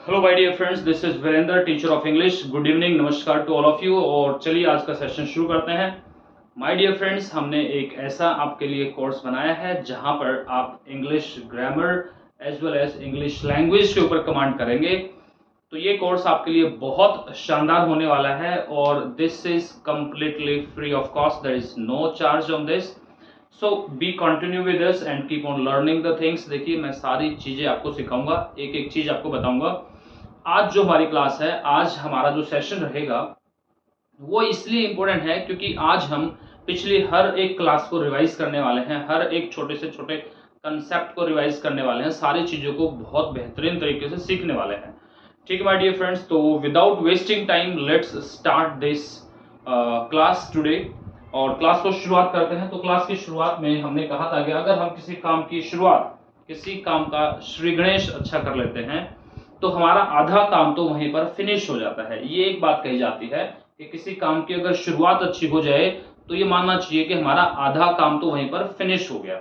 Hello my dear friends, this is Virendra, teacher of English. Good evening, नमस्कार to all of you. और चलिए आज का सेशन शुरू करते हैं। माय डियर फ्रेंड्स, हमने एक ऐसा आपके लिए कोर्स बनाया है जहां पर आप English grammar as well as English language के ऊपर कमांड करेंगे। तो ये कोर्स आपके लिए बहुत शानदार होने वाला है और this is completely free of cost. There is no charge on this. So be continue with this and keep on learning the things. देखिए, मैं सारी चीजें आपको सिखाऊंगा, एक एक चीज आपको बताऊंगा। आज जो हमारी क्लास है, आज हमारा जो सेशन रहेगा वो इसलिए इम्पोर्टेंट है क्योंकि आज हम पिछली हर एक क्लास को रिवाइज करने वाले हैं, हर एक छोटे से छोटे कंसेप्ट को रिवाइज करने वाले हैं, सारी चीज़ों को बहुत बेहतरीन तरीके से सीखने वाले हैं। ठीक है माय डियर फ्रेंड्स, तो without wasting time let's start this class today. और क्लास को शुरुआत करते हैं। तो क्लास की शुरुआत में हमने कहा था कि अगर हम किसी काम की शुरुआत, किसी काम का श्री गणेश अच्छा कर लेते हैं तो हमारा आधा काम तो वहीं पर फिनिश हो जाता है। ये एक बात कही जाती है कि किसी काम की अगर शुरुआत अच्छी हो जाए तो ये मानना चाहिए कि हमारा आधा काम तो वहीं पर फिनिश हो गया।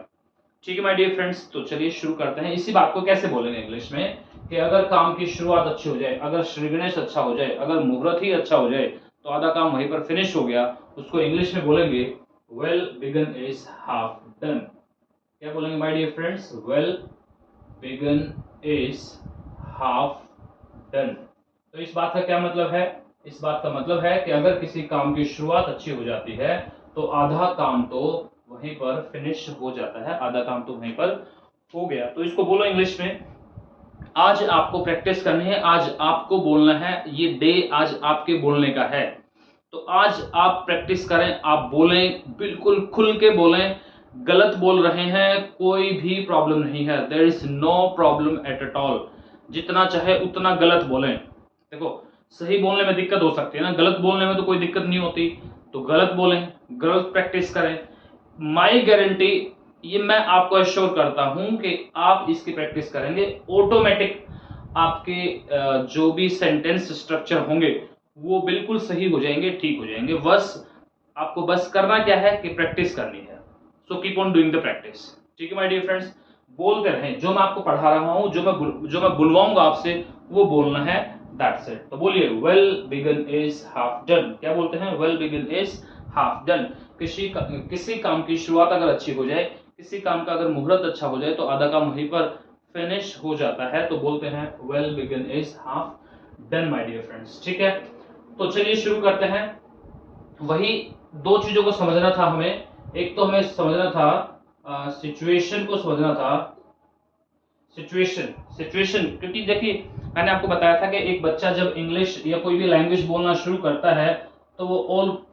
ठीक है माय डियर फ्रेंड्स, तो चलिए शुरू करते हैं। इसी बात को कैसे बोलेंगे इंग्लिश में कि अगर काम की शुरुआत अच्छी हो जाए, अगर श्री गणेश अच्छा हो जाए, अगर मुहूर्त ही अच्छा हो जाए तो आधा काम वहीं पर फिनिश हो गया। उसको इंग्लिश में बोलेंगे well begun is half done. क्या बोलेंगे my dear friends? Well begun is half done. तो इस बात का क्या मतलब है? इस बात का मतलब है कि अगर किसी काम की शुरुआत अच्छी हो जाती है तो आधा काम तो वहीं पर फिनिश हो जाता है, आधा काम तो वहीं पर हो गया। तो इसको बोलो इंग्लिश में। आज आपको प्रैक्टिस करनी है, आज आपको बोलना है, ये डे आज आपके बोलने का है। तो आज आप प्रैक्टिस करें, आप बोलें, बिल्कुल खुल के बोलें। गलत बोल रहे हैं कोई भी प्रॉब्लम नहीं है, there is no problem at all. जितना चाहे उतना गलत बोलें। देखो, सही बोलने में दिक्कत हो सकती है ना, गलत बोलने में तो कोई दिक्कत नहीं होती। तो गलत बोलें, गलत प्रैक्टिस करें। माई गारंटी, ये मैं आपको एश्योर करता हूं कि आप इसकी प्रैक्टिस करेंगे, ऑटोमेटिक आपके जो भी सेंटेंस स्ट्रक्चर होंगे वो बिल्कुल सही हो जाएंगे, ठीक हो जाएंगे। बस आपको बस करना क्या है कि प्रैक्टिस करनी है। So keep on doing the practice. ठीक है माय डियर फ्रेंड्स, बोलते रहें। जो मैं आपको पढ़ा रहा हूं, जो मैं बुलवाऊंगा आपसे, वो बोलना है। That's it. तो बोलिए, well begun is half done. क्या बोलते हैं? Well begun is half done. किसी काम की शुरुआत अगर अच्छी हो जाए, किसी काम का अगर मुहूर्त अच्छा हो जाए तो आधा काम वहीं पर फिनिश हो जाता है। तो बोलते हैं well begun is half done my dear friends. ठीक है, तो चलिए शुरू करते हैं। वही दो चीजों को समझना था हमें। एक तो हमें समझना था सिचुएशन को समझना था। सिचुएशन क्योंकि देखिए, मैंने आपको बताया था कि एक बच्चा जब इंग्लिश या कोई भी लैंग्वेज बोलना शुरू करता है तो वो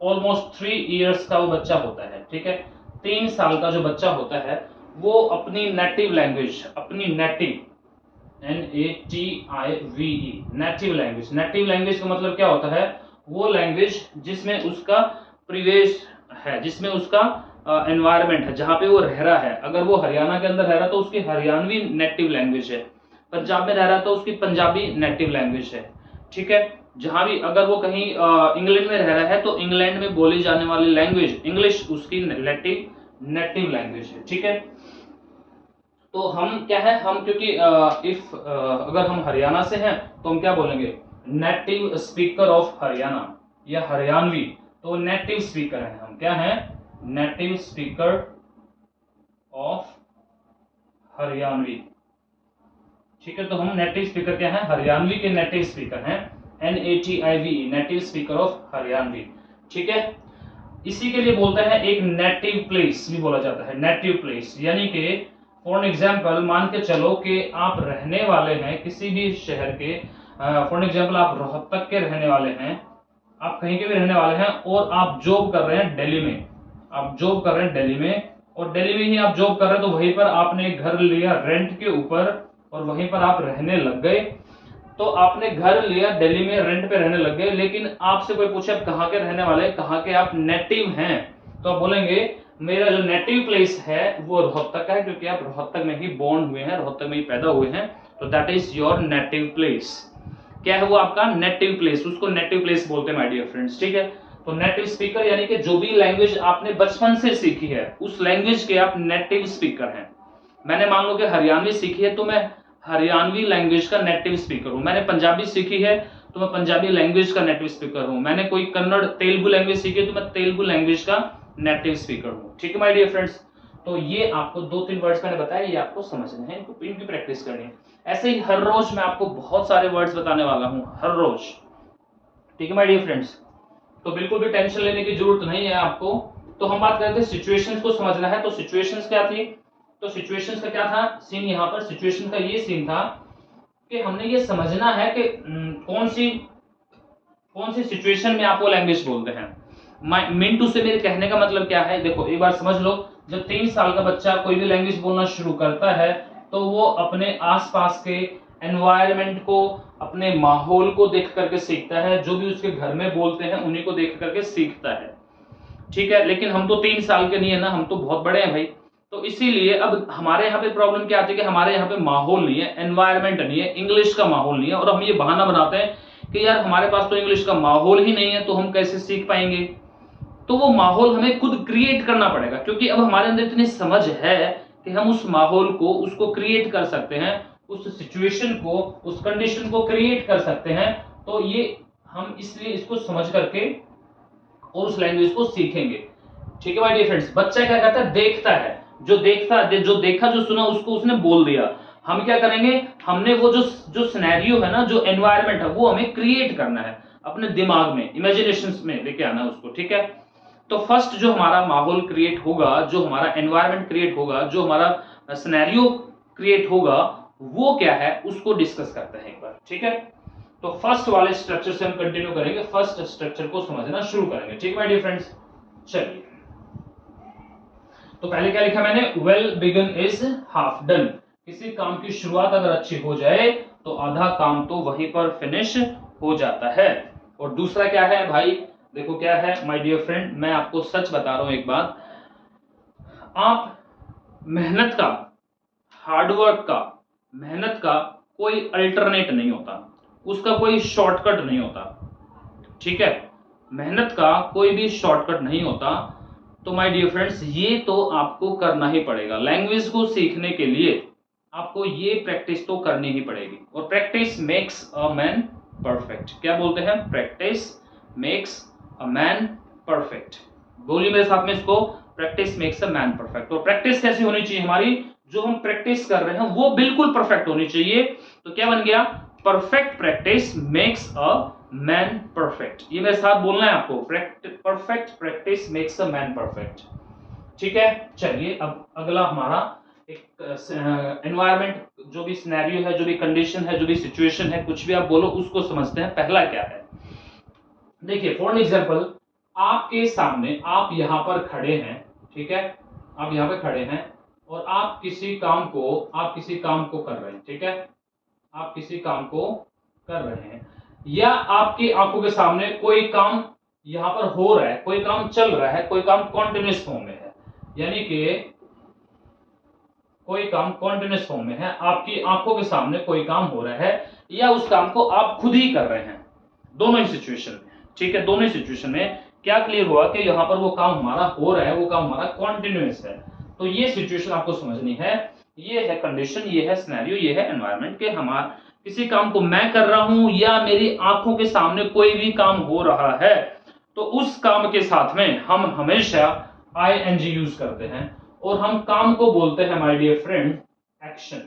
ऑलमोस्ट 3 इयर्स का वो बच्चा होता है। ठीक है, 3 साल का जो बच्चा होता है वो अपनी नेटिव लैंग्वेज, अपनी नेटिव NATIVE नेटिव लैंग्वेज का मतलब क्या होता है? वो लैंग्वेज जिसमें उसका परिवेश है, जिसमें उसका एनवायरनमेंट है, जहाँ पे वो रह रहा है। अगर वो हरियाणा के अंदर रह रहा है तो उसकी हरियाणवी नेटिव लैंग्वेज है। पंजाब में रह रहा है तो उसकी पंजाबी नेटिव लैंग्वेज है। ठीक है, जहाँ भी अगर वो कहीं इंग्लैंड में रह रहा है तो इंग्लैंड में बोली जाने वाली लैंग्वेज इंग्लिश उसकी नेटिव लैंग्वेज है। ठीक है, तो हम क्या है, हम क्योंकि अगर हम हरियाणा से हैं तो हम क्या बोलेंगे? नेटिव स्पीकर ऑफ हरियाणा या हरियाणवी। तो नेटिव स्पीकर हैं हम। क्या हैं? Native speaker of Haryanvi. ठीक है, तो हम नेटिव स्पीकर क्या है? हरियाणवी के नेटिव स्पीकर हैं। NATIVE native speaker of Haryanvi. ठीक है, इसी के लिए बोलते हैं एक नेटिव प्लेस भी बोला जाता है। नेटिव प्लेस यानी कि फॉर एग्जाम्पल मान के चलो कि आप रहने वाले हैं किसी भी शहर के, फॉर एग्जाम्पल आप रोहतक के रहने वाले हैं, आप कहीं के भी रहने वाले हैं और आप जॉब कर रहे हैं दिल्ली में। आप जॉब कर रहे हैं दिल्ली में और दिल्ली में ही आप जॉब कर रहे हैं तो वहीं पर आपने घर लिया रेंट के ऊपर और वहीं पर आप रहने लग गए। तो आपने घर लिया दिल्ली में, रेंट पे रहने लग गए, लेकिन आपसे कोई पूछे आप कहाँ के रहने वाले, कहाँ के आप नेटिव हैं, तो आप बोलेंगे मेरा जो नेटिव प्लेस है वो रोहतक है, क्योंकि आप रोहतक में ही बोर्न हुए हैं, रोहतक में ही पैदा हुए हैं। तो that is your native place. क्या है वो? आपका नेटिव प्लेस। उसको नेटिव प्लेस बोलते हैं माय डियर फ्रेंड्स। ठीक है, तो नेटिव स्पीकर यानी कि जो भी लैंग्वेज आपने बचपन से सीखी है उस लैंग्वेज के आप नेटिव स्पीकर हैं। मैंने मान लो कि हरियाणवी सीखी है तो मैं हरियाणवी लैंग्वेज का नेटिव स्पीकर हूं। मैंने पंजाबी सीखी है तो मैं पंजाबी लैंग्वेज का नेटिव स्पीकर हूं। मैंने कोई कन्नड़ तेलुगु लैंग्वेज सीखी है तो मैं तेलुगु लैंग्वेज का नेटिव स्पीकर हूं। ठीक है माय डियर फ्रेंड्स, तो ये आपको 2-3 वर्ड्स मैंने बताया, ये आपको समझने हैं, इनकी प्रैक्टिस करनी है। ऐसे ही हर रोज मैं आपको बहुत सारे वर्ड्स बताने वाला हूं, हर रोज। ठीक है माय डियर फ्रेंड्स, तो बिल्कुल भी टेंशन लेने की जरूरत नहीं है आपको। तो हम बात करते हैं सिचुएशंस को समझना है। तो सिचुएशंस क्या थी? तो सिचुएशंस का क्या था सीन? यहाँ पर सिचुएशन का ये सीन था कि हमने ये समझना है कि कौन सी सिचुएशन में आप वो लैंग्वेज बोलते हैं। मिंटू से मेरे कहने का मतलब क्या है, देखो एक बार समझ लो, जब 3 साल का बच्चा कोई भी लैंग्वेज बोलना शुरू करता है तो वो अपने आसपास के एनवायरनमेंट को, अपने माहौल को देख करके सीखता है। जो भी उसके घर में बोलते हैं उन्हीं को देख करके सीखता है। ठीक है, लेकिन हम तो 3 साल के नहीं है ना, हम तो बहुत बड़े हैं भाई। तो इसीलिए अब हमारे यहाँ पे प्रॉब्लम क्या आती है कि हमारे यहाँ पे माहौल नहीं है, एनवायरनमेंट नहीं है, इंग्लिश का माहौल नहीं है, और हम ये बहाना बनाते हैं कि यार हमारे पास तो इंग्लिश का माहौल ही नहीं है तो हम कैसे सीख पाएंगे। तो वो माहौल हमें खुद क्रिएट करना पड़ेगा, क्योंकि अब हमारे अंदर इतनी समझ है कि हम उस माहौल को, उसको क्रिएट कर सकते हैं, उस सिचुएशन को, उस कंडीशन को क्रिएट कर सकते हैं। तो ये हम इसलिए इसको समझ करके और उस लैंग्वेज को सीखेंगे। ठीक है माय डियर फ्रेंड्स, बच्चा क्या करता है, देखता है, जो देखा जो सुना उसको उसने बोल दिया। हम क्या करेंगे, हमने वो जो सिनेरियो है ना, जो एनवायरनमेंट है, वो हमें क्रिएट करना है अपने दिमाग में, इमेजिनेशन में लेके आना है उसको। ठीक है, तो फर्स्ट जो हमारा माहौल क्रिएट होगा, जो हमारा एनवायरनमेंट क्रिएट होगा, जो हमारा सिनेरियो क्रिएट होगा, वो क्या है उसको डिस्कस करते हैं एक बार। ठीक है, तो फर्स्ट वाले स्ट्रक्चर से हम कंटिन्यू करेंगे, फर्स्ट स्ट्रक्चर को समझना शुरू करेंगे। ठीक है माय डियर फ्रेंड्स, चलिए। तो पहले क्या लिखा मैंने, well begun is half done. किसी काम की शुरुआत अगर अच्छी हो जाए तो आधा काम तो वहीं पर फिनिश हो जाता है। और दूसरा क्या है भाई, देखो क्या है माय डियर फ्रेंड, मैं आपको सच बता रहा हूं एक बात, आप मेहनत का, हार्डवर्क का, मेहनत का कोई अल्टरनेट नहीं होता, उसका कोई शॉर्टकट नहीं होता। ठीक है, मेहनत का कोई भी शॉर्टकट नहीं होता। तो माय डियर फ्रेंड्स, ये तो आपको करना ही पड़ेगा। लैंग्वेज को सीखने के लिए आपको ये प्रैक्टिस तो करनी ही पड़ेगी। और practice makes a man perfect. क्या बोलते हैं, practice makes a man perfect. बोलिए मेरे साथ में इसको, practice makes a man perfect. और प्रैक्टिस कैसी होनी चाहिए हमारी, जो हम प्रैक्टिस कर रहे हैं वो बिल्कुल परफेक्ट होनी चाहिए। तो क्या बन गया, perfect practice makes a man perfect. ये मेरे साथ बोलना है आपको, perfect practice makes a man perfect. ठीक है, चलिए अब अगला हमारा एक एनवायरनमेंट, जो भी सिनेरियो है, जो भी कंडीशन है, जो भी सिचुएशन है, कुछ भी आप बोलो, उसको समझते हैं। पहला क्या है, देखिए फॉर एग्जांपल, आपके सामने आप यहां पर खड़े हैं। ठीक है, आप यहां पर खड़े हैं और आप किसी काम को कर रहे हैं। ठीक है, आप किसी काम को कर रहे हैं, या आपकी आंखों के सामने कोई काम यहां पर हो रहा है, कोई काम चल रहा है, कोई काम कॉन्टिन्यूस फॉर्म में है, यानी कि कोई काम कॉन्टिन्यूस फॉर्म में है, आपकी आंखों के सामने कोई काम हो रहा है, या उस काम को आप खुद ही कर रहे हैं। दोनों ही सिचुएशन में, ठीक है, दोनों ही सिचुएशन में क्या क्लियर हुआ कि यहां पर वो काम हमारा हो रहा है, वो काम हमारा कॉन्टिन्यूस है। तो ये सिचुएशन आपको समझनी है, ये है कंडीशन, ये है सिनेरियो, ये है एनवायरनमेंट के हमारा किसी काम को मैं कर रहा हूं या मेरी आंखों के सामने कोई भी काम हो रहा है, तो उस काम के साथ में हम हमेशा आईएनजी यूज करते हैं और हम काम को बोलते हैं माय डियर फ्रेंड एक्शन।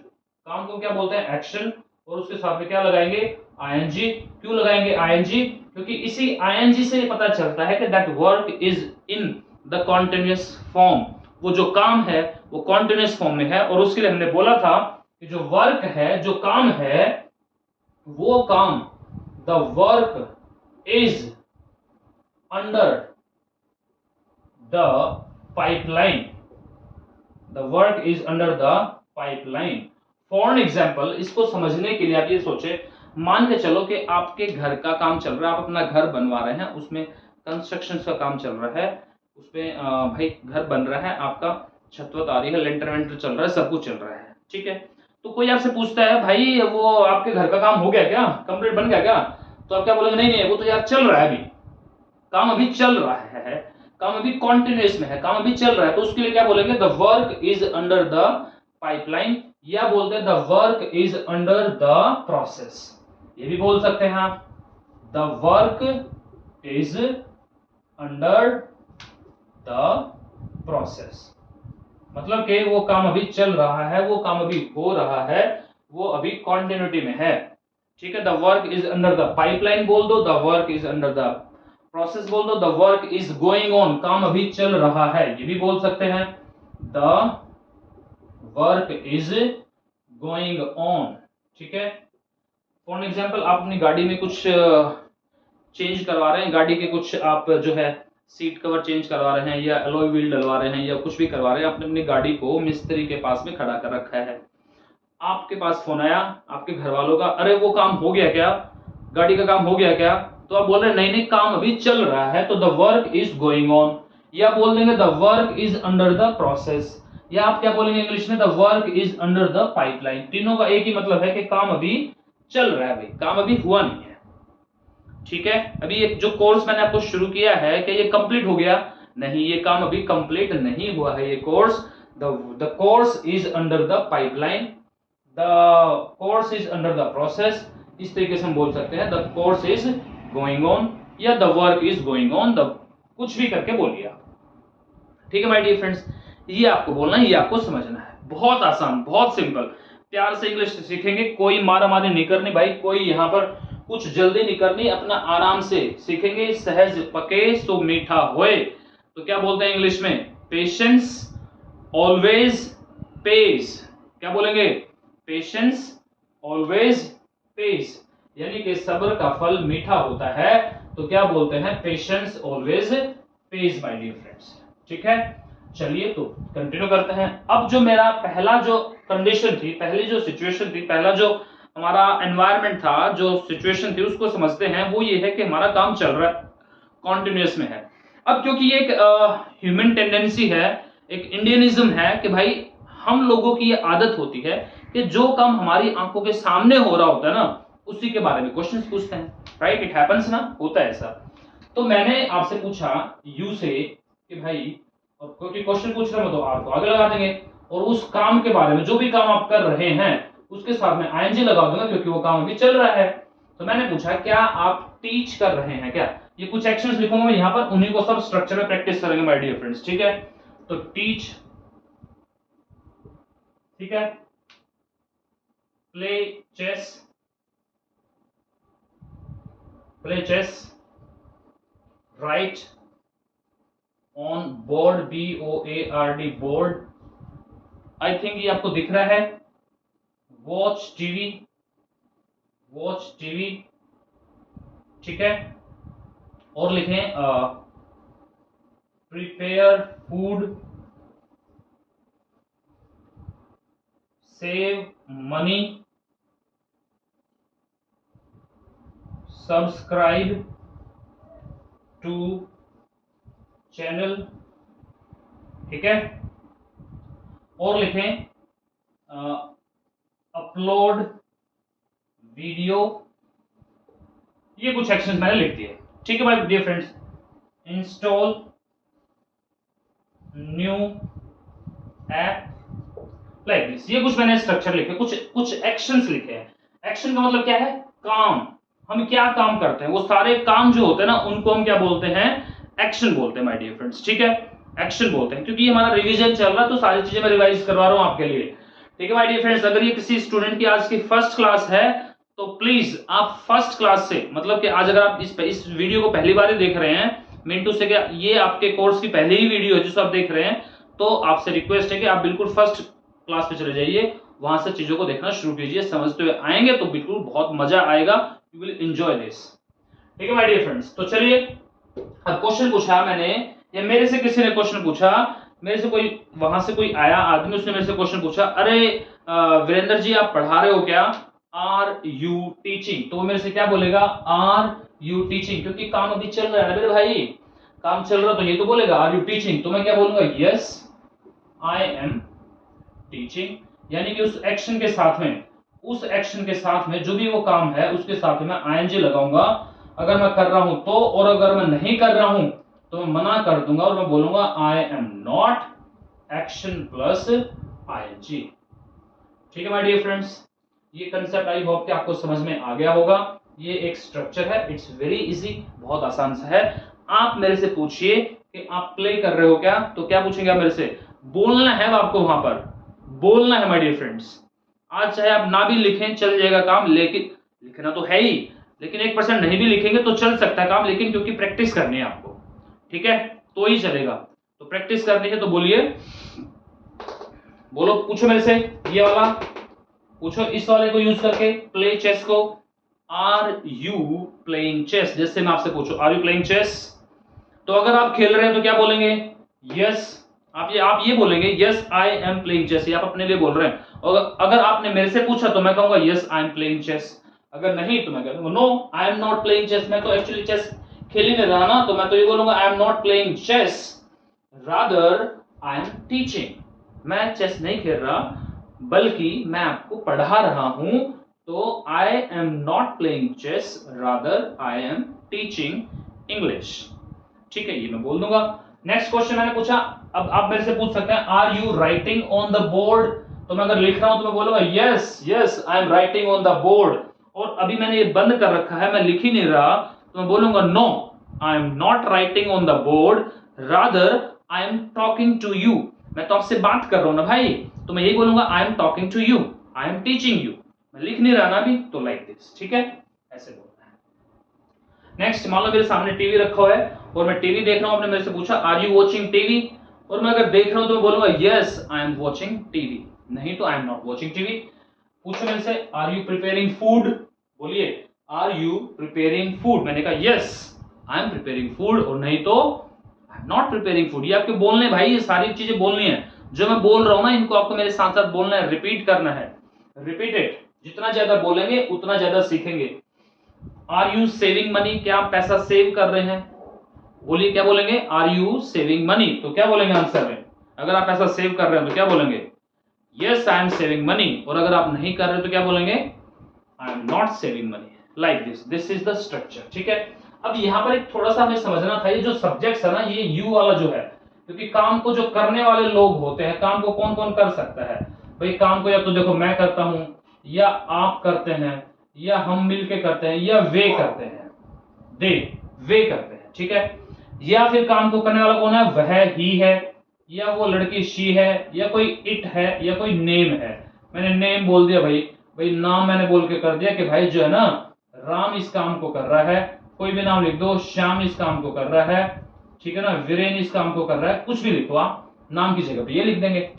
काम को क्या बोलते हैं, एक्शन, और उसके साथ में क्या लगाएंगे, आईएनजी। क्यों लगाएंगे आईएनजी, क्योंकि इसी आईएनजी से पता चलता है कि that work is in the continuous form. वो जो काम है वो कॉन्टिन्यूअस फॉर्म में है, और उसके लिए हमने बोला था कि जो वर्क है, जो काम है, वो काम, the work is under the pipeline, the work is under the pipeline. For example, इसको समझने के लिए आप ये सोचे, मान के चलो कि आपके घर का काम चल रहा है, आप अपना घर बनवा रहे हैं, उसमें कंस्ट्रक्शन का काम चल रहा है, उसमें भाई घर बन रहा है, आपका छत वत आ रही है, लेंटर वेंटर चल रहा है, सब कुछ चल रहा है। ठीक है, तो कोई आपसे पूछता है भाई वो आपके घर का काम हो गया क्या, कंप्लीट बन गया क्या, तो आप क्या बोलेंगे, नहीं नहीं वो तो यार चल रहा है, अभी काम अभी चल रहा है, काम अभी कॉन्टिन्यूअस में है, काम अभी चल रहा है। तो उसके लिए क्या बोलेंगे, the work is under the pipeline, या बोलते हैं the work is under the process, ये भी बोल सकते हैं आप, the work is under the process, मतलब कि वो काम अभी चल रहा है, वो काम अभी हो रहा है, वो अभी कॉन्टिन्यूटी में है। ठीक है, the work is under the pipeline बोल दो, the work is under the process बोल दो, the work is going on, काम अभी चल रहा है, ये भी बोल सकते हैं, the work is going on. ठीक है, फॉर एग्जाम्पल आप अपनी गाड़ी में कुछ चेंज करवा रहे हैं, गाड़ी के कुछ आप जो है सीट कवर चेंज करवा रहे हैं या अलॉय व्हील डलवा रहे हैं या कुछ भी करवा रहे हैं, आपने अपनी गाड़ी को मिस्त्री के पास में खड़ा कर रखा है, आपके पास फोन आया आपके घर वालों का, अरे वो काम हो गया क्या, गाड़ी का काम हो गया क्या, तो आप बोल रहे हैं नहीं नहीं काम अभी चल रहा है, तो the work is going on, या बोल देंगे the work is under the process, या आप क्या बोलेंगे इंग्लिश में, the work is under the pipeline. तीनों का एक ही मतलब है कि काम अभी चल रहा है, भाई काम अभी हुआ नहीं है। ठीक है, अभी ये जो कोर्स मैंने आपको शुरू किया है क्या ये कंप्लीट हो गया, नहीं, ये काम अभी कंप्लीट नहीं हुआ है, ये course, the course is under the pipeline, the course is under the process, इस तरीके से हम बोल सकते हैं, the course is going on या the work is going on, the कुछ भी करके बोलिए आप। ठीक है माय डियर फ्रेंड्स, ये आपको बोलना है, ये आपको समझना है, बहुत आसान, बहुत सिंपल, प्यार से इंग्लिश सीखेंगे, कोई मारा मारी नहीं करनी भाई, कोई यहाँ पर कुछ जल्दी नहीं करनी, अपना आराम से सीखेंगे, सहज पके सो मीठा होए, तो क्या बोलते हैं इंग्लिश में, पेशेंस ऑलवेज पेज, क्या बोलेंगे, पेशेंस ऑलवेज पेज, यानी कि सब्र का फल मीठा होता है, तो क्या बोलते हैं, patience always pays my dear friends. ठीक है, चलिए तो कंटिन्यू करते हैं। अब जो मेरा पहला जो कंडीशन थी, पहली जो सिचुएशन थी, पहला जो हमारा एनवायरनमेंट था, जो सिचुएशन थी, उसको समझते हैं। वो ये है कि हमारा काम चल रहा है, कॉन्टिन्यूअस में है। अब क्योंकि ये एक ह्यूमन टेंडेंसी है, एक इंडियनिज्म है कि भाई हम लोगों की ये आदत होती है कि जो काम हमारी आंखों के सामने हो रहा होता है ना, उसी के बारे में क्वेश्चंस पूछते हैं, राइट, इट हैपेंस ना, होता है ऐसा। तो मैंने आपसे पूछा यू से कि भाई, और क्योंकि क्वेश्चन पूछ रहे हैं तो आप तो आगे लगा देंगे, और उस काम के बारे में, जो भी काम आप कर रहे हैं उसके साथ में आईएनजी लगा दूंगा क्योंकि वो काम अभी चल रहा है। तो मैंने पूछा क्या आप टीच कर रहे हैं क्या, ये कुछ एक्शंस लिखूंगा मैं यहाँ पर, उन्हीं को सब स्ट्रक्चर में प्रैक्टिस करेंगे माय डियर फ्रेंड्स। ठीक है, तो टीच, ठीक है, play chess, play chess, right on board, BOARD board, I think ये आपको दिख रहा है, वॉच टीवी, वॉच टीवी, ठीक है, और लिखें prepare food, save money, subscribe to channel, ठीक है, और लिखें अपलोड वीडियो। ये कुछ एक्शंस मैंने लिख दिए। ठीक है my dear friends, install new app like this, ये कुछ मैंने स्ट्रक्चर लिखे, कुछ एक्शंस लिखे हैं। एक्शन का मतलब क्या है, काम, हम क्या काम करते हैं, वो सारे काम जो होते हैं ना, उनको हम क्या बोलते हैं, एक्शन बोलते हैं माय डियर फ्रेंड्स। ठीक है, एक्शन बोलते हैं, क्योंकि हमारा रिवीजन चल रहा है तो सारी चीजें मैं रिवाइज करवा रहा हूं आपके लिए। ठीक है माय डियर फ्रेंड्स, अगर ये किसी स्टूडेंट की आज की फर्स्ट क्लास है तो प्लीज आप फर्स्ट क्लास से, मतलब कि आज अगर आप इस वीडियो को पहली बार ही देख रहे हैं, मिंटू से क्या ये आपके कोर्स की पहली ही वीडियो है जिसको आप देख रहे हैं, तो आपसे रिक्वेस्ट है कि आप बिल्कुल फर्स्ट क्लास पे चले जाइए, वहां से चीजों को देखना शुरू कीजिए, समझते हुए आएंगे तो बिल्कुल बहुत मजा आएगा, यू विल एंजॉय दिस। ठीक है माय डियर फ्रेंड्स, तो चलिए अब क्वेश्चन पूछा मैंने, या मेरे से किसी ने क्वेश्चन पूछा, मेरे से कोई वहां से कोई आया आदमी, उसने मेरे से क्वेश्चन पूछा, अरे वीरेंद्र जी आप पढ़ा रहे हो क्या, आर यू टीचिंग, तो वो मेरे से क्या बोलेगा, आर यू टीचिंग, क्योंकि काम अभी चल रहा है ना मेरे भाई, काम चल रहा तो ये तो बोलेगा आर यू टीचिंग, तो मैं क्या बोलूंगा, यस आई एम टीचिंग, यानी कि उस एक्शन के साथ में, उस एक्शन के साथ में जो भी वो काम है उसके साथ में मैं आईएनजी लगाऊंगा, अगर मैं कर रहा हूं तो, और अगर मैं नहीं कर रहा हूं तो मैं मना कर दूंगा और मैं बोलूंगा I am not, action plus ING. ठीक है माय डियर फ्रेंड्स, ये कंसेप्ट आई होप कि आपको समझ में आ गया होगा। ये एक स्ट्रक्चर है, इट्स वेरी इजी, बहुत आसान सा है। आप मेरे से पूछिए कि आप प्ले कर रहे हो क्या, तो क्या पूछेंगे आप मेरे से? बोलना है आपको, वहां पर बोलना है माय डियर फ्रेंड्स। आज चाहे आप ना भी लिखें चल जाएगा काम, लेकिन लिखना तो है ही, लेकिन 1% नहीं भी लिखेंगे तो चल सकता है काम, लेकिन क्योंकि प्रैक्टिस करनी है आपको, ठीक है, तो ही चलेगा। तो प्रैक्टिस करनी है तो बोलिए, बोलो, पूछो मेरे से, ये वाला पूछो, इस वाले को यूज करके, प्ले चेस को। Are you playing chess? जैसे मैं आपसे पूछूं आर यू प्लेइंग चेस, तो अगर आप खेल रहे हैं तो क्या बोलेंगे? यस। आप ये बोलेंगे yes I am playing chess, ये आप अपने लिए बोल रहे हैं। और अगर आपने मेरे से पूछा तो मैं कहूंगा yes I am playing chess. अगर नहीं तो मैं कहूंगा no I am not playing chess, मैं तो एक्चुअली चेस खेल ही नहीं रहा ना, तो मैं तो ये बोलूंगा I am not playing chess, rather I am teaching. मैं चेस नहीं खेल रहा, बल्कि मैं आपको पढ़ा रहा हूं, तो I am not playing chess, rather I am teaching English. ठीक है, ये मैं बोल दूंगा। नेक्स्ट क्वेश्चन मैंने पूछा, अब आप मेरे से पूछ सकते हैं are you writing on the board? तो मैं अगर लिख रहा हूं तो मैं बोलूंगा yes yes I am writing on the board. और अभी मैंने ये बंद कर रखा है, मैं लिख ही नहीं रहा, तो मैं बोलूंगा no I am not writing on the board, rather I am talking to you. मैं तो आपसे बात कर रहा हूं ना भाई, तो मैं यही बोलूंगा I am talking to you, I am teaching you. मैं लिख नहीं रहा ना अभी, तो लाइक दिस, ठीक है, ऐसे बोलना है। नेक्स्ट, मान लो मेरे सामने टीवी रखा हुआ है और मैं टीवी देख रहा हूं, आपने मेरे से पूछा आर यू वॉचिंग टीवी, और मैं अगर देख रहा हूं तो मैं बोलूंगा yes I am watching TV, नहीं तो I am not watching TV. पूछो मेरे से आर यू प्रिपेयरिंग फूड? बोलिए आर यू प्रिपेयरिंग फूड? मैंने कहा yes I am preparing food, और नहीं तो I am not preparing food. ये आपके बोलने भाई, ये सारी चीजें बोलनी है जो मैं बोल रहा हूं ना, इनको आपको मेरे साथ साथ बोलना है, रिपीट करना है, रिपीटेड। जितना ज्यादा बोलेंगे उतना ज्यादा सीखेंगे। Are you saving money? क्या आप पैसा सेव कर रहे हैं? बोलिए क्या बोलेंगे? Are you saving money? तो क्या बोलेंगे आंसर में? अगर आप पैसा सेव कर रहे हैं तो क्या बोलेंगे? Yes I am saving money. और अगर आप नहीं कर रहे तो क्या बोलेंगे? आई am not saving money. Like this is the structure, ठीक है। अब यहाँ पर एक थोड़ा सा हमें समझना था, ये जो सब्जेक्ट्स है ना, ये यू वाला जो है, क्योंकि काम को जो करने वाले लोग होते हैं, काम को कौन कौन कर सकता है भाई? काम को या तो देखो मैं करता हूं, या आप करते हैं, या हम मिलके करते हैं, या वे करते हैं, वे करते हैं, ठीक है। या फिर काम को करने वाला कौन है? वह ही है, या वो लड़की शी है, या कोई इट है, या कोई नेम है। मैंने नेम बोल दिया भाई नाम मैंने बोल के कर दिया कि भाई जो है ना, राम इस काम को कर रहा है, कोई भी नाम लिख दो, श्याम इस काम को कर रहा है, ठीक है ना, वीरेन इस काम को कर रहा है, कुछ भी लिखो आप, नाम की जगह पे ये लिख देंगे।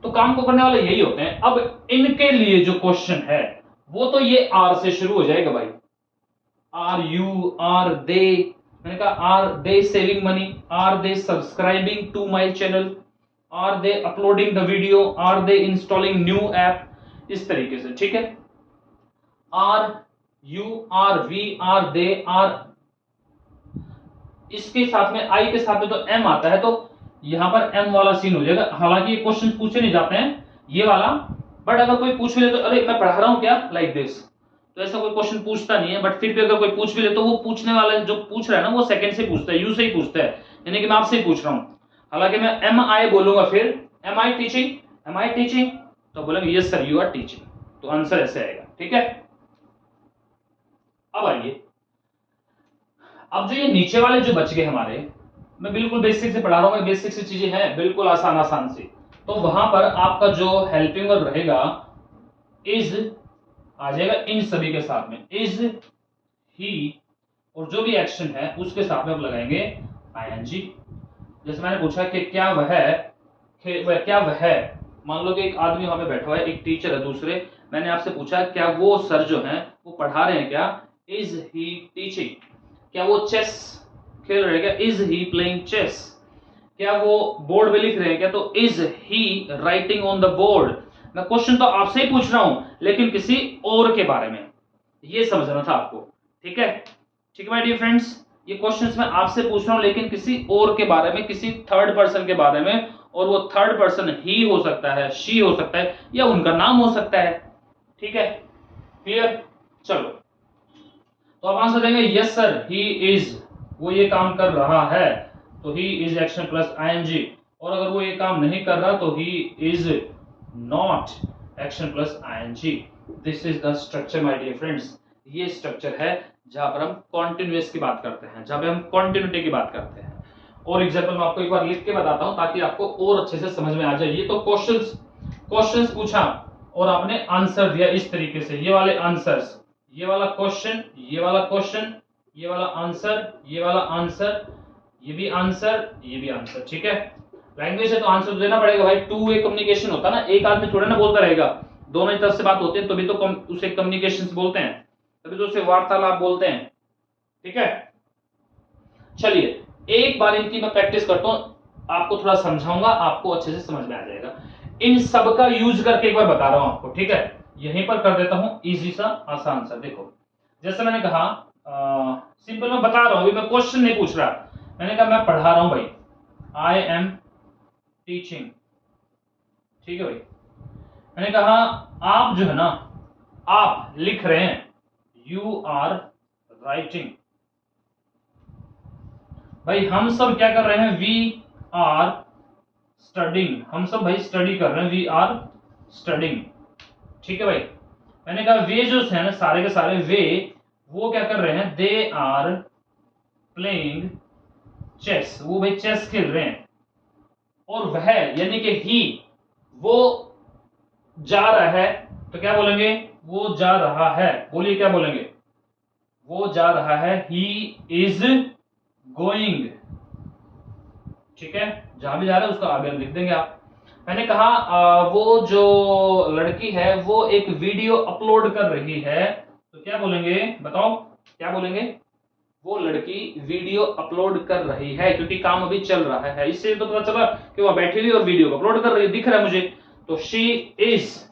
तो काम को करने वाले यही होते हैं। अब इनके लिए जो क्वेश्चन है वो तो ये आर से शुरू हो जाएगा भाई। आर यू, आर दे, मैंने कहा are they saving money, are they subscribing to my channel, are they uploading the video, are they installing new app, इस तरीके से, ठीक है। Are you, are we, are they, are, इसके साथ में आई के साथ में तो एम आता है, तो यहां पर एम वाला सीन हो जाएगा। हालांकि ये क्वेश्चन पूछे नहीं जाते हैं ये वाला, बट अगर कोई पूछ भी ले तो अरे मैं पढ़ा रहा हूं क्या, लाइक दिस, तो ऐसा कोई क्वेश्चन पूछता नहीं है। बट फिर भी अगर कोई पूछ भी ले तो वो पूछने वाला जो पूछ रहा है ना, वो सेकंड से पूछता है, यू से ही पूछता है, यानी कि मैं आपसे ही पूछ रहा हूं। हालांकि मैं एम आई बोलूंगा, फिर am I teaching, am I teaching, तो बोलेंगे yes sir you are teaching, तो आंसर ऐसे आएगा, ठीक है। अब आइए, अब जो ये नीचे वाले जो बच गए हमारे, मैं बिल्कुल बेसिक से पढ़ा रहा हूँ, बेसिक से चीजें हैं, बिल्कुल आसान आसान सी। तो वहां पर आपका जो हेल्पिंग वर्ब रहेगा इज आ जाएगा इन सभी के साथ में, इज, ही, और जो भी एक्शन है उसके साथ में आप लगाएंगे आईएनजी। जैसे मैंने पूछा कि क्या वह, मान लो कि एक आदमी वहां पे बैठा हुआ है, एक टीचर है दूसरे, मैंने आपसे पूछा क्या वो सर जो हैं वो पढ़ा रहे हैं क्या, इज ही टीचिंग। क्या वो चेस खेल रहे हैं क्या, इज ही प्लेइंग चेस। क्या वो बोर्ड पे लिख रहे हैं क्या, तो is he writing on the board. मैं क्वेश्चन तो आपसे ही पूछ रहा हूं, लेकिन किसी और के बारे में, ये समझना था आपको, ठीक है। ठीक है माय डियर फ्रेंड्स, ये क्वेश्चंस मैं आपसे पूछ रहा हूं, लेकिन किसी और के बारे में, किसी थर्ड पर्सन के बारे में, और वो थर्ड पर्सन ही हो सकता है, शी हो सकता है, या उनका नाम हो सकता है, ठीक है, क्लियर। चलो, तो आप आंसर देंगे यस सर ही इज, वो ये काम कर रहा है, तो he is action plus ING. और अगर वो ये काम नहीं कर रहा तो he is not action plus ING. This is the structure my dear friends. ये स्ट्रक्चर है जहां पर हम कॉन्टिन्यूअस की बात करते हैं, जहां पे हम कॉन्टिन्यूटी की बात करते हैं। और एग्जांपल मैं आपको एक बार लिख के बताता हूं ताकि आपको और अच्छे से समझ में आ जाए। ये तो क्वेश्चंस पूछा और आपने आंसर दिया इस तरीके से, ये वाले आंसर्स, ये वाला क्वेश्चन, ये वाला क्वेश्चन, ये वाला आंसर, ये वाला आंसर, ये भी आंसर, ये भी आंसर। ठीक है, लैंग्वेज है तो आंसर तो देना पड़ेगा भाई। टू वे कम्युनिकेशन होता है ना, एक आदमी थोड़ा ना बोलता रहेगा, दोनों ही तरफ से बात होती है तभी तो उसे कम्युनिकेशन बोलते हैं, तभी तो उसे वार्तालाप बोलते हैं। ठीक है, चलिए एक बार इनकी मैं प्रैक्टिस करता हूं, आपको थोड़ा समझाऊंगा, आपको अच्छे से समझ में आ जाएगा। इन सब का यूज करके एक बार बता रहा हूं आपको। ठीक है, यहीं पर कर देता हूं इजी सा आसान सा। देखो जैसे मैंने कहा सिंपल मैं बता रहा हूं, मैं क्वेश्चन नहीं पूछ रहा, मैंने कहा मैं पढ़ा रहा हूं भाई, आई एम टीचिंग। ठीक है भाई, मैंने कहा आप जो है ना, आप लिख रहे हैं, यू आर राइटिंग। भाई हम सब क्या कर रहे हैं, वी आर स्टडिंग। हम सब भाई स्टडी कर रहे हैं, वी आर स्टडिंग। ठीक है भाई, मैंने कहा वे जो है ना सारे के सारे वे, वो क्या कर रहे हैं, दे आर प्लेइंग चेस। वो भाई चेस खेल रहे हैं। और वह यानी कि ही, वो जा रहा है, तो क्या बोलेंगे, वो जा रहा है। बोलिए क्या बोलेंगे, वो जा रहा है, ही इज गोइंग। ठीक है, जहां भी जा रहा है उसका आगे लिख देंगे आप। मैंने कहा वो जो लड़की है वो एक वीडियो अपलोड कर रही है, तो क्या बोलेंगे, बताओ क्या बोलेंगे, वो लड़की वीडियो अपलोड कर रही है, क्योंकि काम अभी चल रहा है। इससे तो पता चला कि वो बैठी हुई और वीडियो अपलोड कर रही है, दिख रहा है मुझे। तो she is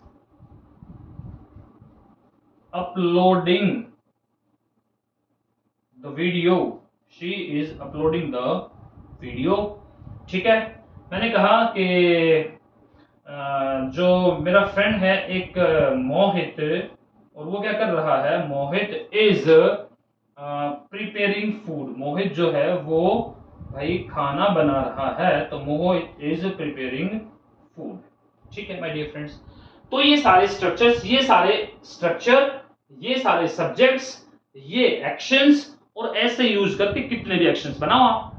uploading the video, she is uploading the video. ठीक है, मैंने कहा कि जो मेरा फ्रेंड है एक मोहित, और वो क्या कर रहा है, मोहित इज प्रिपेयरिंग फूड। मोहित जो है वो भाई खाना बना रहा है, तो मोहित इज प्रिपेयरिंग फूड। ठीक है माय डियर फ्रेंड्स, तो ये सारे स्ट्रक्चर्स, ये सारे सब्जेक्ट्स, ये एक्शंस, और ऐसे यूज करके कितने भी एक्शंस बनाओ आप,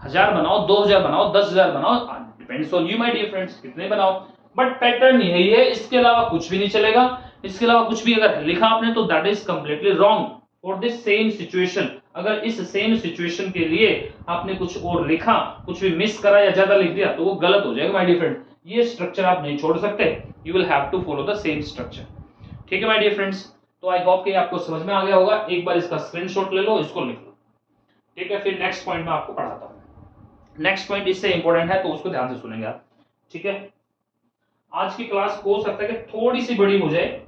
1000 बनाओ, 2000 बनाओ, 10,000 बनाओ, depends on you my dear friends, कितने बनाओ, बट पैटर्न यही है, इसके अलावा कुछ भी नहीं चलेगा। इसके अलावा कुछ भी अगर लिखा आपने तो that is completely wrong for this same situation. अगर इस सेम सिचुएशन के लिए आपने कुछ और लिखा, कुछ भी मिस करा या ज्यादा लिख दिया तो वो गलत हो जाएगा माय डियर फ्रेंड। ये स्ट्रक्चर आप नहीं छोड़ सकते, you will have to follow the same structure. ठीक है माय डियर फ्रेंड्स, तो आई होप कि आपको समझ में आ गया होगा। एक बार इसका स्क्रीनशॉट ले लो, इसको लिख लो। ठीक है, फिर नेक्स्ट पॉइंट में आपको पढ़ाता हूं। नेक्स्ट पॉइंट इससे इंपॉर्टेंट है तो उसको ध्यान से सुनेंगे आप। ठीक है, आज की क्लास हो सकता है कि थोड़ी सी बड़ी हो जाए,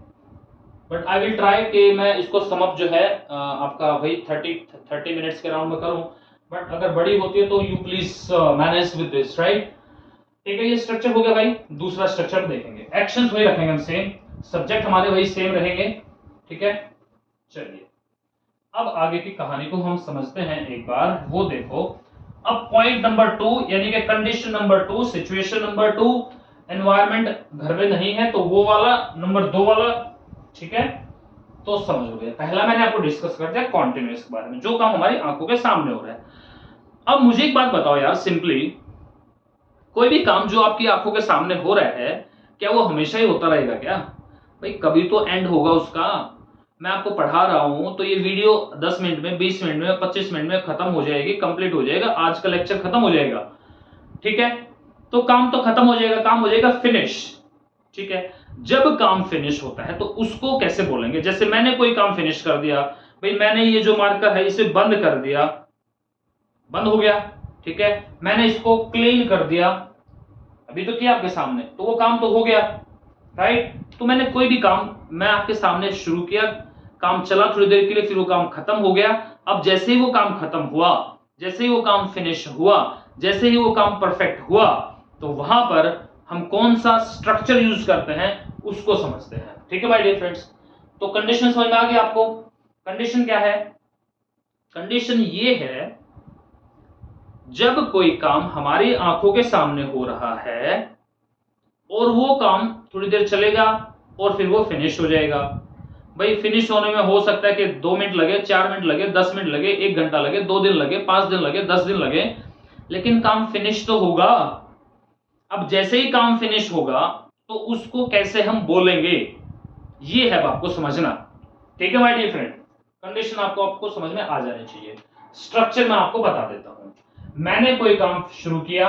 बट आई विल ट्राई कि मैं इसको सम अप जो है आपका वही 30 मिनट्स के राउंड में करूं, बट अगर बड़ी होती है तो you please manage with this, right. ठीक है, ये स्ट्रक्चर हो गया भाई। दूसरा स्ट्रक्चर देखेंगे, एक्शंस वही रखेंगे हम सेम, सब्जेक्ट हमारे वही सेम रहेंगे। ठीक है, चलिए अब आगे की कहानी को हम समझते हैं एक बार, वो देखो। अब पॉइंट नंबर 2 यानी कि condition number 2, situation number 2, environment घर में नहीं है तो वो वाला, नंबर 2 वाला। ठीक है, तो समझ हो गया। पहला मैंने आपको डिस्कस कर दिया कॉन्टिन्यूअस के बारे में, जो काम हमारी आंखों के सामने हो रहा है। अब मुझे एक बात बताओ यार, सिंपली कोई भी काम जो आपकी आंखों के सामने हो रहा है, क्या वो हमेशा ही होता रहेगा क्या भाई? कभी तो एंड होगा उसका। मैं आपको पढ़ा रहा हूं तो ये वीडियो 10 मिनट में, 20 मिनट में, 25 मिनट में खत्म हो जाएगी, कंप्लीट हो जाएगा, आज का लेक्चर खत्म हो जाएगा। ठीक है, तो काम तो खत्म हो जाएगा, काम हो जाएगा फिनिश। ठीक है, जब काम फिनिश होता है तो उसको कैसे बोलेंगे? जैसे मैंने कोई काम फिनिश कर दिया भाई, मैंने ये जो मार्कर है इसे बंद कर दिया, बंद हो गया। ठीक है, मैंने इसको क्लीन कर दिया, अभी तो किया आपके सामने, तो वो काम तो हो गया, राइट। तो मैंने कोई भी काम मैं आपके सामने शुरू किया, काम चला थोड़ी देर के लिए, फिर वो काम खत्म हो गया। अब जैसे ही वो काम खत्म हुआ, जैसे ही वो काम फिनिश हुआ, जैसे ही वो काम परफेक्ट हुआ, तो वहां पर हम कौन सा स्ट्रक्चर यूज करते हैं उसको समझते हैं। ठीक है माय डियर फ्रेंड्स, तो कंडीशन समझ में आ गई आपको? कंडीशन क्या है? कंडीशन ये है, जब कोई काम हमारी आंखों के सामने हो रहा है और वो काम थोड़ी देर चलेगा और फिर वो फिनिश हो जाएगा। भाई फिनिश होने में हो सकता है कि 2 मिनट लगे, 4 मिनट लगे, 10 मिनट लगे, 1 घंटा लगे, 2 दिन लगे, 5 दिन लगे, 10 दिन लगे, लेकिन काम फिनिश तो होगा। अब जैसे ही काम फिनिश होगा तो उसको कैसे हम बोलेंगे, ये है आपको समझना। ठीक है माय डियर फ्रेंड, कंडीशन आपको समझ में आ जानी चाहिए। स्ट्रक्चर मैं आपको बता देता हूं। मैंने कोई काम शुरू किया,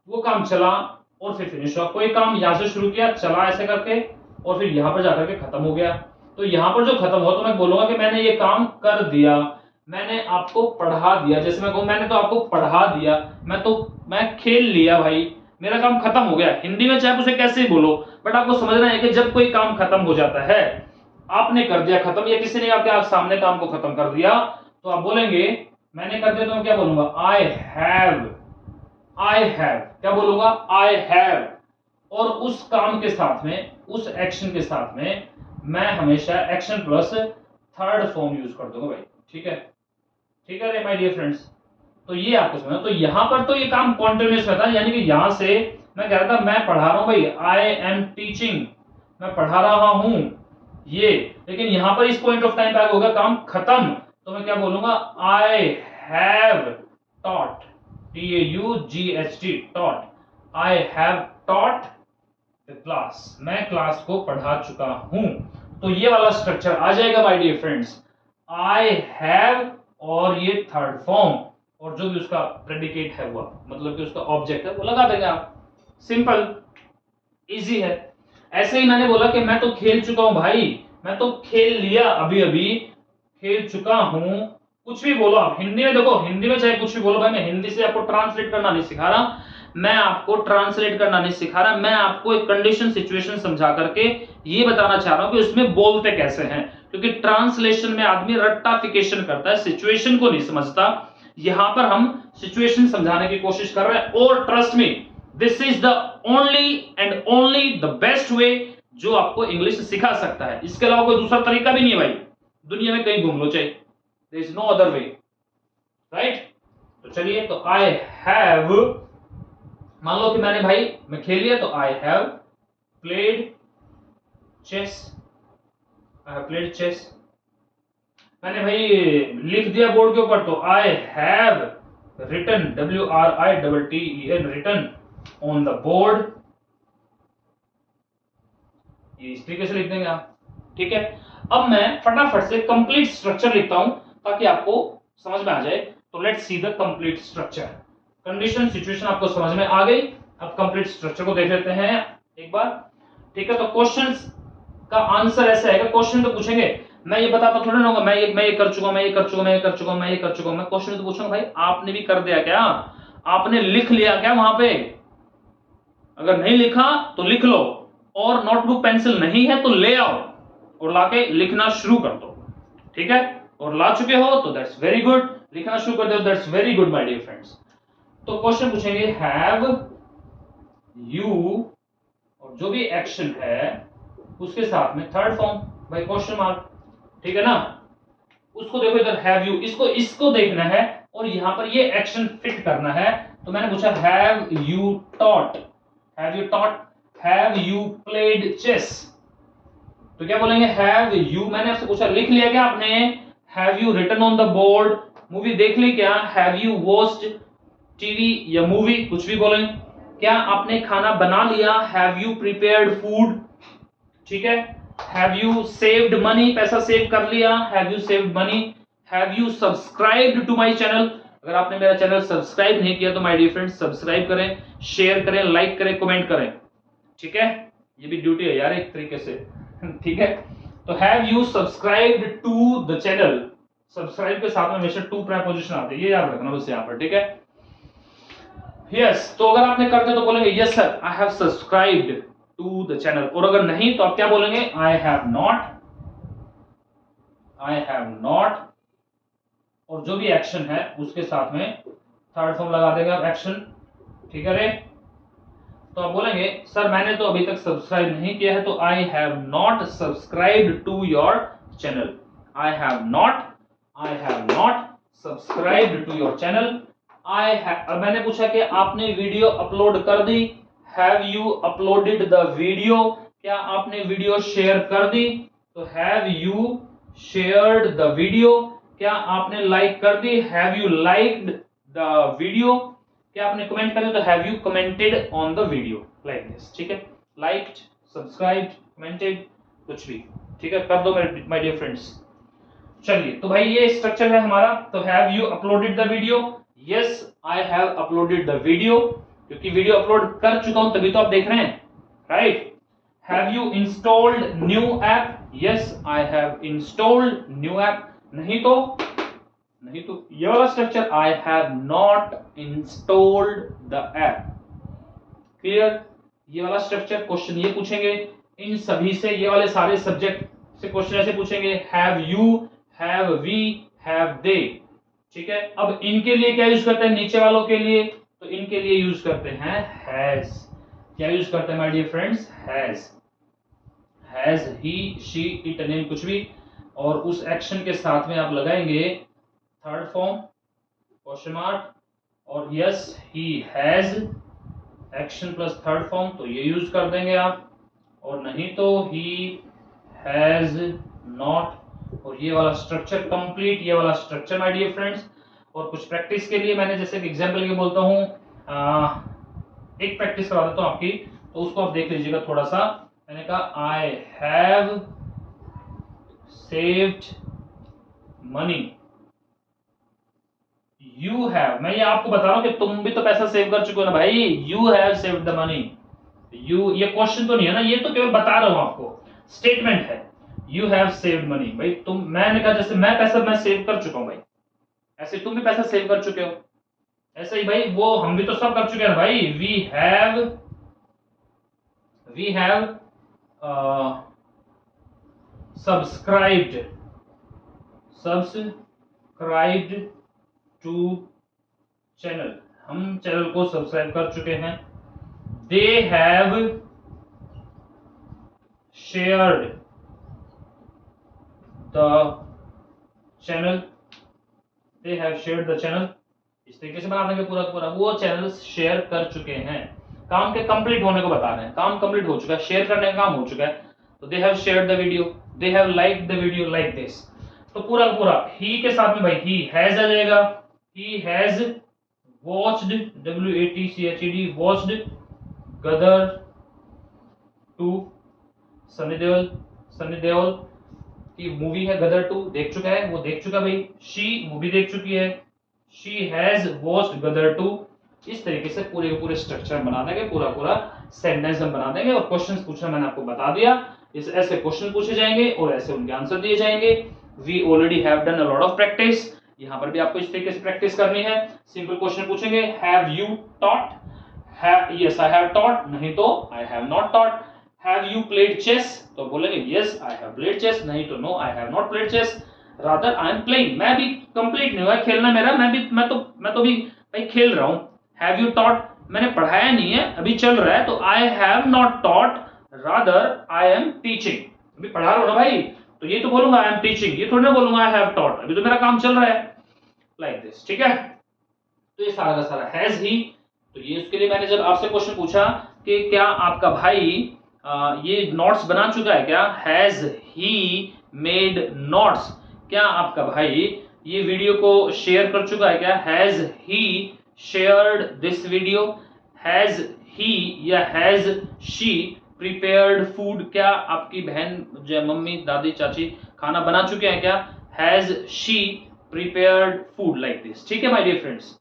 वो काम चला और फिर फिनिश हुआ। कोई काम यहां से शुरू किया, चला ऐसे करके और फिर यहां पर जाकर के खत्म हो गया। तो यहां पर जो खत्म हुआ तो मैं बोलूंगा कि मैंने ये काम कर दिया, मैंने आपको पढ़ा दिया। जैसे मैं कहूं मैंने तो आपको पढ़ा दिया, मैं खेल लिया भाई, मेरा काम खत्म हो गया। हिंदी में चाहे उसे कैसे ही बोलो, बट आपको समझना है कि जब कोई काम खत्म हो जाता है, आपने कर दिया खत्म या किसी ने आपके सामने काम को खत्म कर दिया, तो आप बोलेंगे मैंने कर दिया, तो मैं क्या बोलूंगा, आई हैव क्या बोलूंगा, आई हैव। और उस काम के साथ में, उस एक्शन के साथ में मैं हमेशा action plus third form use कर दूंगा भाई। ठीक है, ठीक है माय डियर फ्रेंड्स। तो ये आपको समझना। तो यहां पर तो ये काम कॉन्टिन्यूस रहता है, यानी कि यहां से मैं कह रहा था मैं पढ़ा रहा हूं भाई, आई एम टीचिंग, मैं पढ़ा रहा हूं ये, लेकिन यहां पर इस पॉइंट ऑफ टाइम पे होगा काम खत्म, तो मैं क्या बोलूंगा, आई have taught, TAUGHT, taught, I have taught the class, मैं क्लास को पढ़ा चुका हूं। तो ये वाला स्ट्रक्चर आ जाएगा my dear friends, I have और ये थर्ड फॉर्म, और जो भी उसका प्रेडिकेट है वो मतलब कि उसका ऑब्जेक्ट है वो लगा देंगे आप। सिंपल, इजी है। ऐसे ही मैंने बोला कि मैं तो खेल चुका हूं भाई, मैं तो खेल लिया, अभी अभी खेल चुका हूं। कुछ भी बोलो आप हिंदी में, देखो हिंदी में चाहे कुछ भी बोलो भाई, मैं हिंदी से आपको ट्रांसलेट करना नहीं सिखा रहा, मैं आपको ट्रांसलेट करना नहीं सिखा रहा, मैं आपको एक कंडीशन सिचुएशन समझा करके ये बताना चाह रहा हूं कि उसमें बोलते कैसे हैं। क्योंकि ट्रांसलेशन में आदमी रट्टाफिकेशन करता है, सिचुएशन को नहीं समझता। यहां पर हम सिचुएशन समझाने की कोशिश कर रहे हैं, और trust me this is the only and only the best way जो आपको इंग्लिश सिखा सकता है। इसके अलावा कोई दूसरा तरीका भी नहीं है भाई, दुनिया में कहीं घूम लो चाहे, there is no other way, right. तो चलिए, तो आई हैव, मान लो कि मैंने भाई मैं खेल लिया, तो I have played chess, I have played chess. मैंने भाई लिख दिया बोर्ड के ऊपर, तो I have written, WRITTEN, written on the board. ये इस तरीके से लिख देंगे आप। ठीक है, अब मैं फटाफट से कंप्लीट स्ट्रक्चर लिखता हूं ताकि आपको समझ में आ जाए। तो let's see the complete structure. Condition situation आपको समझ में आ गई, अब कंप्लीट स्ट्रक्चर को देख लेते हैं एक बार। ठीक है, तो क्वेश्चंस का आंसर ऐसा है, क्वेश्चन तो पूछेंगे, मैं ये बताता थोड़ा ना होगा मैं ये कर चुका हूं, मैं ये कर चुका हूं, मैं ये कर चुका हूं, मैं ये कर चुका हूं। मैं क्वेश्चन तो पूछूंगा भाई आपने भी कर दिया क्या, आपने लिख लिया क्या वहां पे। अगर नहीं लिखा तो लिख लो, और नोटबुक पेंसिल नहीं है तो ले आओ और लाके लिखना शुरू कर दो। ठीक है, और ला चुके हो तो दैट्स वेरी गुड, लिखना शुरू कर दो, that's very good my dear friends. तो क्वेश्चन पूछेंगे हैव यू, और जो भी एक्शन है उसके साथ में थर्ड फॉर्म भाई क्वेश्चन मार्क। ठीक है ना, उसको देखो इधर हैव यू, इसको देखना है और यहां पर ये एक्शन फिट करना है। तो मैंने पूछा have you taught, have you taught, have you played chess. तो क्या बोलेंगे, हैव यू, मैंने आपसे पूछा लिख लिया क्या आपने, have you written on the board, movie देख ली क्या, हैव यू वॉच्ड टीवी या मूवी, कुछ भी बोलें। क्या आपने खाना बना लिया, हैव यू प्रिपेयर्ड फूड। ठीक है, हैव यू सेव्ड मनी, पैसा सेव कर लिया, have you saved money. Have you subscribed to my channel, अगर आपने मेरा चैनल सब्सक्राइब नहीं किया तो माय डियर फ्रेंड्स सब्सक्राइब करें, शेयर करें, लाइक करें, कमेंट करें। ठीक है, ये भी ड्यूटी है यार एक तरीके से। ठीक है, तो have you subscribed to the channel, subscribe के साथ में हमेशा टू प्रीपोजिशन आते हैं, ये याद रखना बस यहां पर। ठीक है, यस, तो अगर आपने कर दिया तो बोलेंगे yes sir I have subscribed to the channel, और अगर नहीं तो आप क्या बोलेंगे, I have not, I have not, और जो भी एक्शन है उसके साथ में थर्ड फॉर्म लगा देगा आप एक्शन। ठीक है रे, तो आप बोलेंगे सर मैंने तो अभी तक सब्सक्राइब नहीं किया है, तो I have not subscribed to your channel, I have not subscribed to your channel. मैंने पूछा कि आपने वीडियो अपलोड कर दी, have you uploaded the video, क्या आपने वीडियो शेयर कर दी, तो have you shared the video, क्या आपने लाइक कर दी, have you liked the video, क्या आपने कमेंट कर दिया, तो have you commented on the video, like this, ठीक है, लाइक्ड, सब्सक्राइब्ड, कमेंटेड, कुछ भी, ठीक है, कर दो मेरे माय डियर फ्रेंड्स। चलिए, तो भाई ये स्ट्रक्चर है हमारा। तो have you uploaded the video, yes I have uploaded the video, क्योंकि वीडियो अपलोड कर चुका हूं तभी तो आप देख रहे हैं, right. Have you installed new app, yes I have installed new app, नहीं तो ये वाला structure I have not installed the app, clear. ये वाला स्ट्रक्चर क्वेश्चन ये पूछेंगे इन सभी से, ये वाले सारे सब्जेक्ट से क्वेश्चन ऐसे पूछेंगे, have you, have we, have they, ठीक है। अब इनके लिए क्या यूज करते हैं, नीचे वालों के लिए, तो इनके लिए यूज करते हैं हैज, क्या यूज करते हैं my dear friends, has, he, she, it, name, कुछ भी, और उस एक्शन के साथ में आप लगाएंगे थर्ड फॉर्म क्वेश्चन मार्क, और yes he has action plus third form, तो ये यूज कर देंगे आप, और नहीं तो ही हैज नॉट, और ये वाला स्ट्रक्चर कंप्लीट, ये वाला स्ट्रक्चर माय डियर फ्रेंड्स। और कुछ प्रैक्टिस के लिए मैंने जैसे एग्जांपल के बोलता हूँ, एक प्रैक्टिस करवा देता हूँ आपकी, तो उसको आप देख लीजिएगा थोड़ा सा। मैंने कहा I have saved money, you have, मैं ये आपको बता रहा हूं कि तुम भी तो पैसा सेव कर चुके हो ना भाई, you have saved the money, you, ये क्वेश्चन तो नहीं है ना, ये तो केवल बता रहा हूं आपको, स्टेटमेंट है, यू हैव सेव्ड मनी, भाई तुम, मैंने कहा जैसे मैं पैसा मैं सेव कर चुका हूं भाई, ऐसे तुम भी पैसा सेव कर चुके हो, ऐसे ही भाई वो हम भी तो सब कर चुके हैं भाई, we have subscribed to channel, हम चैनल को सब्सक्राइब कर चुके हैं, they have shared the channel, they have shared the channel, इस तरीके से बना देंगे पूरा पूरा, वो चैनल शेयर कर चुके हैं, काम के कंप्लीट होने को बता रहे हैं, काम कंप्लीट हो चुका है, शेयर करने का काम हो चुका है, तो दे have shared the video, they have liked the video, like this, तो पूरा पूरा ही के साथ में भाई ही हैज आ जाएगा, he has watched, WATCHED, watched Gadar 2, Sunny Deol की मूवी है गदर 2, देख चुका है, वो देख चुका भाई, शी मूवी देख चुकी है, she has watched गदर 2, इस तरीके से पूरे के पूरे स्ट्रक्चर बना देंगे, पूरा पूरा सेंटेंस हम बना देंगे, और क्वेश्चंस पूछना मैंने आपको बता दिया, इस ऐसे क्वेश्चन पूछे जाएंगे और ऐसे उनके आंसर दिए जाएंगे। We already have done a lot of practice, यहां पर भी आपको इस तरीके से प्रैक्टिस करनी है। सिंपल क्वेश्चन पूछेंगे, have you taught, yes I have taught, नहीं तो I have not taught. Have you played chess, तो बोलेंगे yes I have played chess, नहीं तो no I have not played chess, rather I am playing, मैं भी complete नहीं हुआ खेलना मेरा, मैं तो भी भाई खेल रहा हूं। हैव यू टॉट, मैंने पढ़ाया नहीं है, अभी चल रहा है, तो I have not taught, rather I am teaching, अभी पढ़ा रहा हूं ना भाई, तो ये तो बोलूंगा आई एम टीचिंग, ये थोड़ी ना बोलूंगा आई हैव टॉट, अभी तो मेरा काम चल रहा है, लाइक दिस, ठीक है। तो ये सारा का सारा हैज ही, तो ये उसके लिए मैंने जब आपसे क्वेश्चन पूछा कि क्या आपका भाई ये नोट्स बना चुका है क्या, हैज ही मेड नोट्स, क्या आपका भाई ये वीडियो को शेयर कर चुका है क्या, has he shared this video, has he या हैज शी प्रिपेयर्ड फूड, क्या आपकी बहन जो मम्मी दादी चाची खाना बना चुके हैं क्या, has she prepared food, like this, ठीक है माय डियर फ्रेंड्स।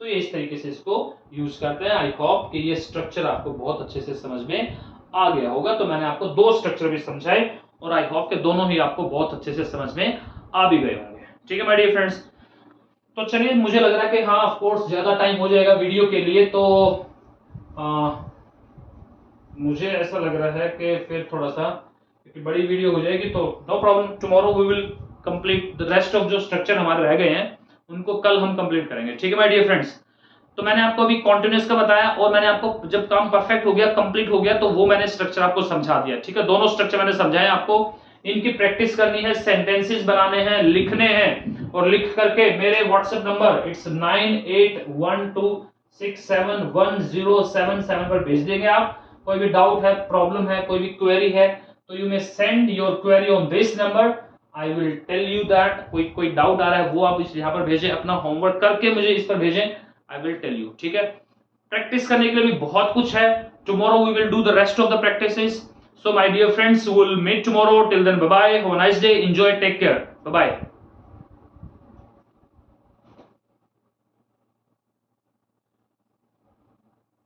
तो ये इस तरीके से इसको यूज करते हैं। आई होप कि ये स्ट्रक्चर आपको बहुत अच्छे से समझ में आ गया होगा। तो मैंने आपको दो स्ट्रक्चर भी समझाए और आई होप कि दोनों ही आपको बहुत अच्छे से समझ में आ भी गए होंगे, ठीक है माय डियर फ्रेंड्स। तो चलिए, मुझे लग रहा है कि हाँ ऑफ कोर्स ज्यादा टाइम हो जाएगा वीडियो के लिए, तो मुझे ऐसा लग रहा है कि फिर थोड़ा सा क्योंकि बड़ी वीडियो हो जाएगी, तो no problem, tomorrow we will complete the rest of जो स्ट्रक्चर हमारे रह गए हैं उनको कल हम कंप्लीट करेंगे, ठीक है माय डियर फ्रेंड्स। तो मैंने आपको अभी कॉन्टिन्यूस का बताया और मैंने आपको जब काम परफेक्ट हो गया, कंप्लीट हो गया, तो वो मैंने स्ट्रक्चर आपको समझा दिया, ठीक है। दोनों स्ट्रक्चर मैंने समझाया आपको, इनकी प्रैक्टिस करनी है, सेंटेंसेस बनाने हैं, लिखने हैं, और लिख करके मेरे व्हाट्सएप नंबर इट्स 9812 67107 पर भेज देंगे आप। कोई भी डाउट है, प्रॉब्लम है, कोई भी क्वेरी है, तो you may send your query on this number. I will tell you that. कोई डाउट आ रहा है वो आप इस यहाँ पर भेजें, अपना होमवर्क करके मुझे इस पर भेजें, आई विल टेल यू। ठीक है, प्रैक्टिस करने के लिए भी बहुत कुछ है। Tomorrow we will do the rest of the practices. So my dear friends, we will meet tomorrow. Till then, bye bye. Have a nice day. Enjoy. Take care. Bye bye.